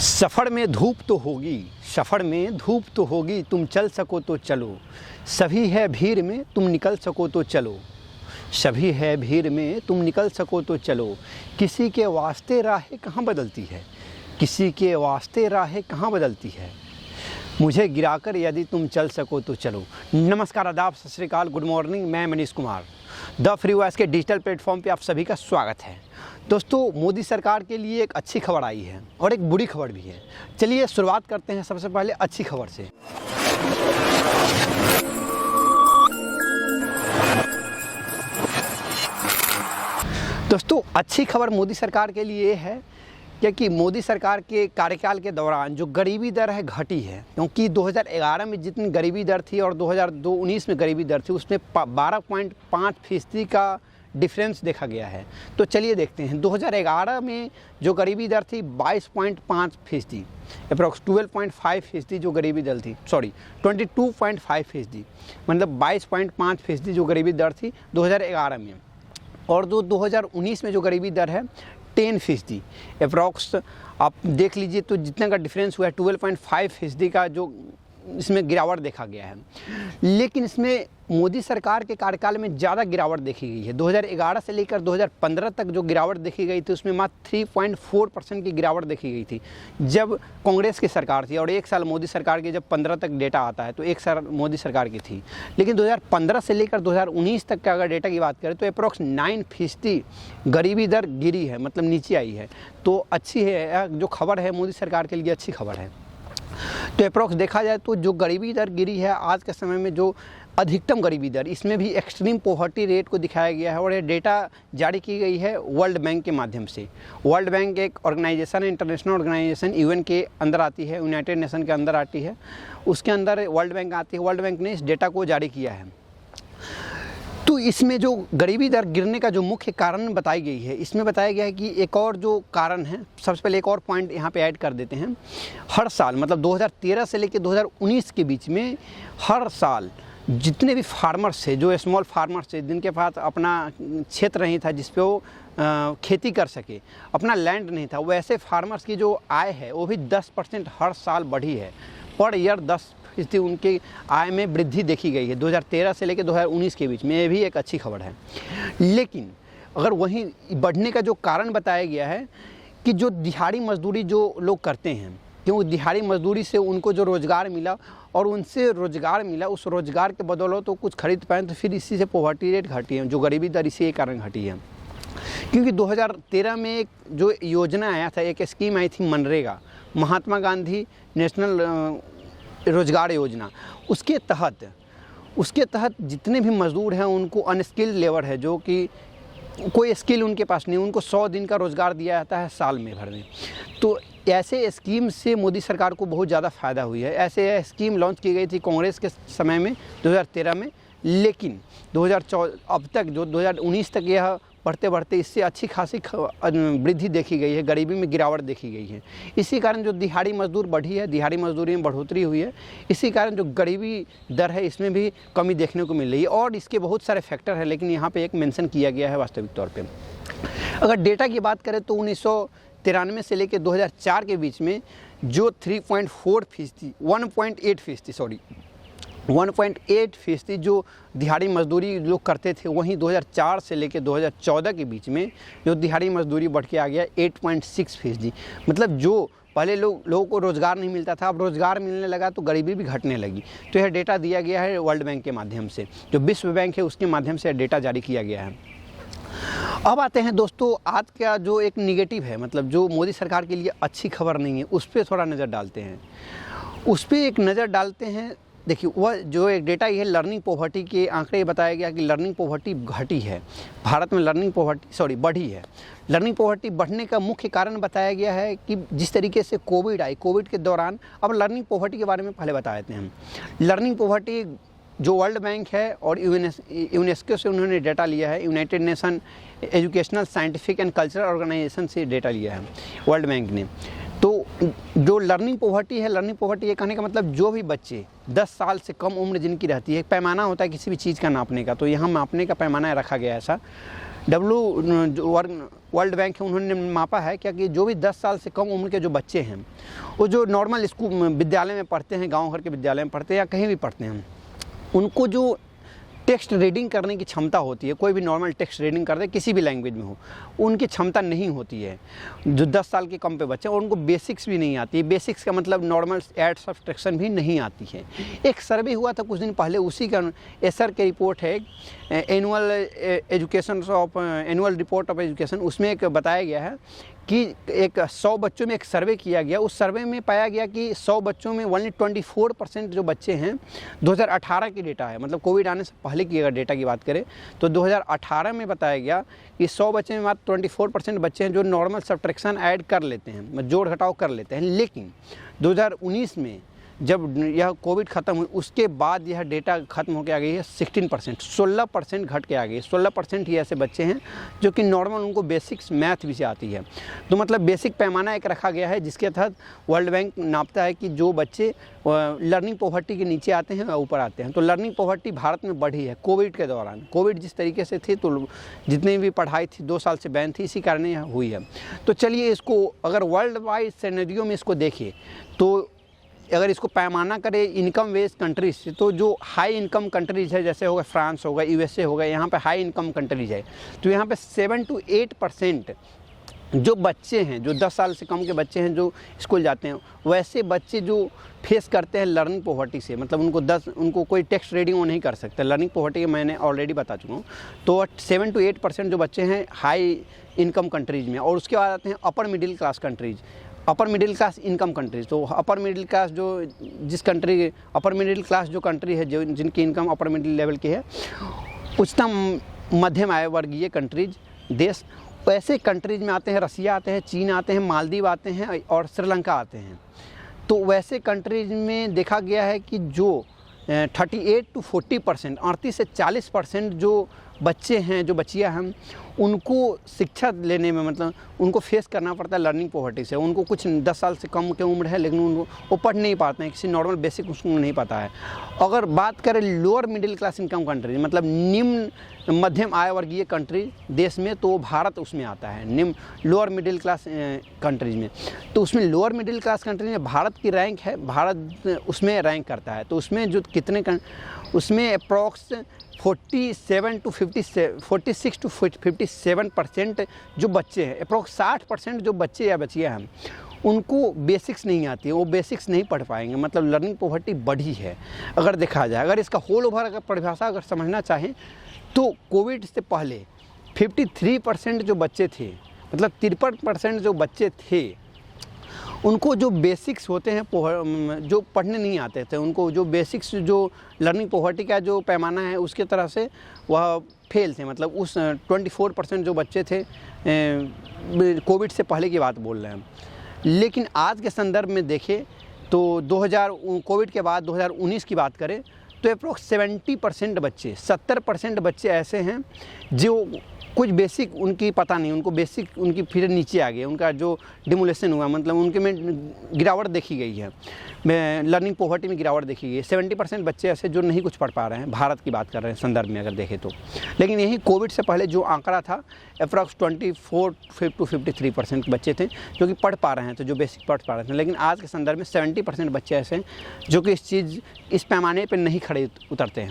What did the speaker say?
सफ़र में धूप तो होगी, सफ़र में धूप तो होगी, तुम चल सको तो चलो। सभी है भीड़ में, तुम निकल सको तो चलो। सभी है भीड़ में, तुम निकल सको तो चलो। किसी के वास्ते राहें कहाँ बदलती है, किसी के वास्ते राहें कहाँ बदलती है। मुझे गिराकर यदि तुम चल सको तो चलो। नमस्कार, आदाब, सत श्री अकाल, गुड मॉर्निंग। मैं Manish Kumar the free voice के डिजिटल प्लेटफॉर्म पे आप सभी का स्वागत है। दोस्तों, मोदी सरकार के लिए एक अच्छी खबर आई है और एक बुरी खबर भी है। चलिए शुरुआत करते हैं सबसे पहले अच्छी खबर से। दोस्तों, अच्छी खबर मोदी सरकार के लिए है क्योंकि मोदी सरकार के कार्यकाल के दौरान जो गरीबी दर है घटी है। क्योंकि 2011 में जितनी गरीबी दर थी और 2019 में गरीबी दर थी, उसमें 12.5% का डिफरेंस देखा गया है। तो चलिए देखते हैं। 2011 में जो गरीबी दर थी 22.5%, अप्रॉक्स 12.5% जो गरीबी दर थी, 22.5%, मतलब 22.5% जो गरीबी दर थी 2011 में। और जो 2019 में जो गरीबी दर है 10%, अप्रॉक्स आप देख लीजिए तो जितना का डिफरेंस हुआ है 12.5% का जो इसमें गिरावट देखा गया है। लेकिन इसमें मोदी सरकार के कार्यकाल में ज़्यादा गिरावट देखी गई है। 2011 से लेकर 2015 तक जो गिरावट देखी गई थी उसमें मात्र 3.4% की गिरावट देखी गई थी जब कांग्रेस की सरकार थी। और एक साल मोदी सरकार के जब 15 तक डेटा आता है तो एक साल मोदी सरकार की थी। लेकिन 2015 से लेकर 2019 तक का अगर डेटा की बात करें तो अप्रॉक्स 9% गरीबी दर गिरी है, मतलब नीचे आई है। तो अच्छी है, जो खबर है मोदी सरकार के लिए अच्छी खबर है। तो अप्रॉक्स देखा जाए तो जो गरीबी दर गिरी है आज के समय में, जो अधिकतम गरीबी दर, इसमें भी एक्सट्रीम पॉवर्टी रेट को दिखाया गया है। और ये डेटा जारी की गई है वर्ल्ड बैंक के माध्यम से। वर्ल्ड बैंक एक ऑर्गेनाइजेशन है, इंटरनेशनल ऑर्गेनाइजेशन, यूएन के अंदर आती है, यूनाइटेड नेशन के अंदर आती है, उसके अंदर वर्ल्ड बैंक आती है। वर्ल्ड बैंक ने इस डेटा को जारी किया है। तो इसमें जो गरीबी दर गिरने का जो मुख्य कारण बताई गई है, इसमें बताया गया है कि एक और जो कारण है, सबसे पहले एक और पॉइंट यहाँ पे ऐड कर देते हैं। हर साल, मतलब 2013 से लेकर 2019 के बीच में हर साल जितने भी फार्मर्स थे, जो स्मॉल फार्मर्स थे, जिनके पास अपना क्षेत्र नहीं था जिस पे वो खेती कर सके, अपना लैंड नहीं था, वैसे फार्मर्स की जो आय है वो भी 10% हर साल बढ़ी है। पर ईयर 10% उनकी आय में वृद्धि देखी गई है 2013 से लेकर 2019 के बीच में। ये भी एक अच्छी खबर है। लेकिन अगर वहीं बढ़ने का जो कारण बताया गया है कि जो दिहाड़ी मजदूरी जो लोग करते हैं, क्योंकि दिहाड़ी मजदूरी से उनको जो रोज़गार मिला और उनसे रोज़गार मिला, उस रोज़गार के बदौलत तो कुछ खरीद पाए, तो फिर इसी से पॉवर्टी रेट घटी है, जो गरीबी दर इसी के कारण घटी है। क्योंकि 2013 में एक जो योजना आया था, एक स्कीम आई थी मनरेगा, महात्मा गांधी नेशनल रोज़गार योजना, उसके तहत जितने भी मज़दूर हैं उनको अनस्किल्ड लेबर है, जो कि कोई स्किल उनके पास नहीं, उनको 100 दिन का रोज़गार दिया जाता है साल में भर में। तो ऐसे स्कीम से मोदी सरकार को बहुत ज़्यादा फ़ायदा हुई है। ऐसे स्कीम लॉन्च की गई थी कांग्रेस के समय में 2013 में। लेकिन 2014 अब तक, जो 2019 तक, यह बढ़ते बढ़ते इससे अच्छी खासी वृद्धि देखी गई है, गरीबी में गिरावट देखी गई है। इसी कारण जो दिहाड़ी मजदूर बढ़ी है, दिहाड़ी मजदूरी में बढ़ोतरी हुई है, इसी कारण जो गरीबी दर है इसमें भी कमी देखने को मिल रही है। और इसके बहुत सारे फैक्टर हैं, लेकिन यहाँ पे एक मेंशन किया गया है वास्तविक तौर पे। अगर डेटा की बात करें तो 1993 से लेकर 2004 के बीच में जो 3.4%, 1.8% जो दिहाड़ी मजदूरी लोग करते थे, वहीं 2004 से लेकर 2014 के बीच में जो दिहाड़ी मजदूरी बढ़ के आ गया 8.6%। मतलब जो पहले लोगों को रोज़गार नहीं मिलता था, अब रोज़गार मिलने लगा तो गरीबी भी घटने लगी। तो यह डेटा दिया गया है वर्ल्ड बैंक के माध्यम से, जो विश्व बैंक है उसके माध्यम से डेटा जारी किया गया है। अब आते हैं दोस्तों, आज का जो एक निगेटिव है, मतलब जो मोदी सरकार के लिए अच्छी खबर नहीं है, उस पर थोड़ा नज़र डालते हैं। देखिए, वह जो एक डेटा ये है, लर्निंग पॉवर्टी के आंकड़े बताया गया कि लर्निंग पॉवर्टी घटी है भारत में, बढ़ी है। लर्निंग पॉवर्टी बढ़ने का मुख्य कारण बताया गया है कि जिस तरीके से कोविड के दौरान, अब लर्निंग पॉवर्टी के बारे में पहले बता देते हैं हम। लर्निंग पॉवर्टी जो वर्ल्ड बैंक है और यूनेस्को से उन्होंने डेटा लिया है, United Nation educational, scientific and cultural organization से डेटा लिया है वर्ल्ड बैंक ने। तो जो लर्निंग पॉवर्टी है, लर्निंग पॉवर्टी ये कहने का मतलब जो भी बच्चे 10 साल से कम उम्र जिनकी रहती है, पैमाना होता है किसी भी चीज़ का नापने का, तो यहाँ मापने का पैमाना रखा गया है ऐसा। वर्ल्ड बैंक है उन्होंने मापा है क्या कि जो भी 10 साल से कम उम्र के जो बच्चे हैं वो जो नॉर्मल स्कूल विद्यालय में पढ़ते हैं, गांव घर के विद्यालय में पढ़ते हैं या कहीं भी पढ़ते हैं, उनको जो टेक्स्ट रीडिंग करने की क्षमता होती है, कोई भी नॉर्मल टेक्स्ट रीडिंग करते हैं किसी भी लैंग्वेज में हो, उनकी क्षमता नहीं होती है जो 10 साल के कम पे बच्चे, और उनको बेसिक्स भी नहीं आती है। बेसिक्स का मतलब नॉर्मल एड सब्सट्रैक्शन भी नहीं आती है। एक सर्वे हुआ था कुछ दिन पहले, उसी का एसर की रिपोर्ट है, एनुअल रिपोर्ट ऑफ एजुकेशन, उसमें एक बताया गया है कि एक 100 बच्चों में एक सर्वे किया गया। उस सर्वे में पाया गया कि 100 बच्चों में ओनली 24% जो बच्चे हैं, 2018 की डेटा है, मतलब कोविड आने से पहले की अगर डेटा की बात करें तो 2018 में बताया गया कि 100 बच्चे में मात्र 24% बच्चे हैं जो नॉर्मल सब्ट्रैक्शन ऐड कर लेते हैं, जोड़ घटाव कर लेते हैं। लेकिन 2019 में जब यह कोविड ख़त्म हुई उसके बाद यह डेटा ख़त्म होकर आ गई है 16% घट के आ गई। 16% ही ऐसे बच्चे हैं जो कि नॉर्मल उनको बेसिक्स मैथ भी से आती है। तो मतलब बेसिक पैमाना एक रखा गया है जिसके तहत वर्ल्ड बैंक नापता है कि जो बच्चे लर्निंग पॉवर्टी के नीचे आते हैं या ऊपर आते हैं। तो लर्निंग पॉवर्टी भारत में बढ़ी है कोविड के दौरान। कोविड जिस तरीके से थी तो जितनी भी पढ़ाई थी 2 साल से बैन थी, इसी कारण यह हुई है। तो चलिए इसको अगर वर्ल्ड वाइड सिनेरियो में इसको देखिए तो अगर इसको पैमाना करें इनकम बेस्ड कंट्रीज से, तो जो हाई इनकम कंट्रीज़ है जैसे होगा फ्रांस होगा, यूएसए होगा, यहाँ पे हाई इनकम कंट्रीज़ है, तो यहाँ पे 7 to 8% जो बच्चे हैं, जो 10 साल से कम के बच्चे हैं जो स्कूल जाते हैं, वैसे बच्चे जो फेस करते हैं लर्निंग पॉवर्टी से, मतलब उनको कोई टेक्स्ट रीडिंग वो नहीं कर सकते। लर्निंग पॉवर्टी मैंने ऑलरेडी बता चुका हूँ। तो 7 to 8% जो बच्चे हैं हाई इनकम कंट्रीज़ में, और उसके बाद आते हैं upper middle class countries, upper middle class income countries. तो अपर मिडिल क्लास जो अपर मिडिल क्लास जो कंट्री है जो जिनकी इनकम अपर मिडिल लेवल की है, उच्चतम मध्यम आय वर्गीय कंट्रीज देश, ऐसे कंट्रीज में आते हैं रसिया आते हैं, चीन आते हैं, मालदीव आते हैं और श्रीलंका आते हैं। तो वैसे कंट्रीज में देखा गया है कि जो 38 to 40%, 38 से 40% जो बच्चे हैं, जो बच्चियाँ हैं, उनको शिक्षा लेने में मतलब उनको फेस करना पड़ता है लर्निंग पॉवर्टी से। उनको कुछ 10 साल से कम की उम्र है लेकिन वो पढ़ नहीं पाते हैं, किसी नॉर्मल बेसिक उसको नहीं पता है। अगर बात करें lower middle class income country, मतलब निम्न मध्यम आय वर्गीय कंट्री देश में, तो भारत उसमें आता है, निम्न लोअर मिडिल क्लास कंट्रीज में। तो उसमें लोअर मिडिल क्लास कंट्री में भारत की रैंक है, भारत उसमें रैंक करता है। तो उसमें जो उसमें अप्रॉक्स 46 to 57% जो बच्चे हैं, अप्रॉक्स 60% जो बच्चे या बच्चियाँ हैं, उनको बेसिक्स नहीं आती है, वो बेसिक्स नहीं पढ़ पाएंगे। मतलब लर्निंग पॉवर्टी बढ़ी है अगर देखा जाए। अगर इसका होल ओवर अगर परिभाषा अगर समझना चाहें तो कोविड से पहले 53% जो बच्चे थे, मतलब 53% जो बच्चे थे, उनको जो बेसिक्स होते हैं जो पढ़ने नहीं आते थे, उनको जो बेसिक्स जो लर्निंग पॉवर्टी का जो पैमाना है उसके तरह से वह फेल थे। मतलब उस 24% जो बच्चे थे कोविड से पहले की बात बोल रहे हैं। लेकिन आज के संदर्भ में देखें तो कोविड के बाद 2019 की बात करें तो अप्रोक्स 70% बच्चे ऐसे हैं जो कुछ बेसिक उनकी पता नहीं, उनको बेसिक उनकी फिर नीचे आ गए, उनका जो डिमोलेशन हुआ, मतलब उनके में गिरावट देखी गई है, लर्निंग पॉवर्टी में गिरावट देखी गई है। 70% बच्चे ऐसे जो नहीं कुछ पढ़ पा रहे हैं, भारत की बात कर रहे हैं संदर्भ में अगर देखें तो। लेकिन यही कोविड से पहले जो आंकड़ा था अप्रॉक्स 24 to 53% बच्चे थे जो कि पढ़ पा रहे हैं, तो जो बेसिक पढ़ पा रहे थे। लेकिन आज के संदर्भ में 70% बच्चे ऐसे हैं जो कि इस पैमाने पर नहीं खड़े उतरते हैं।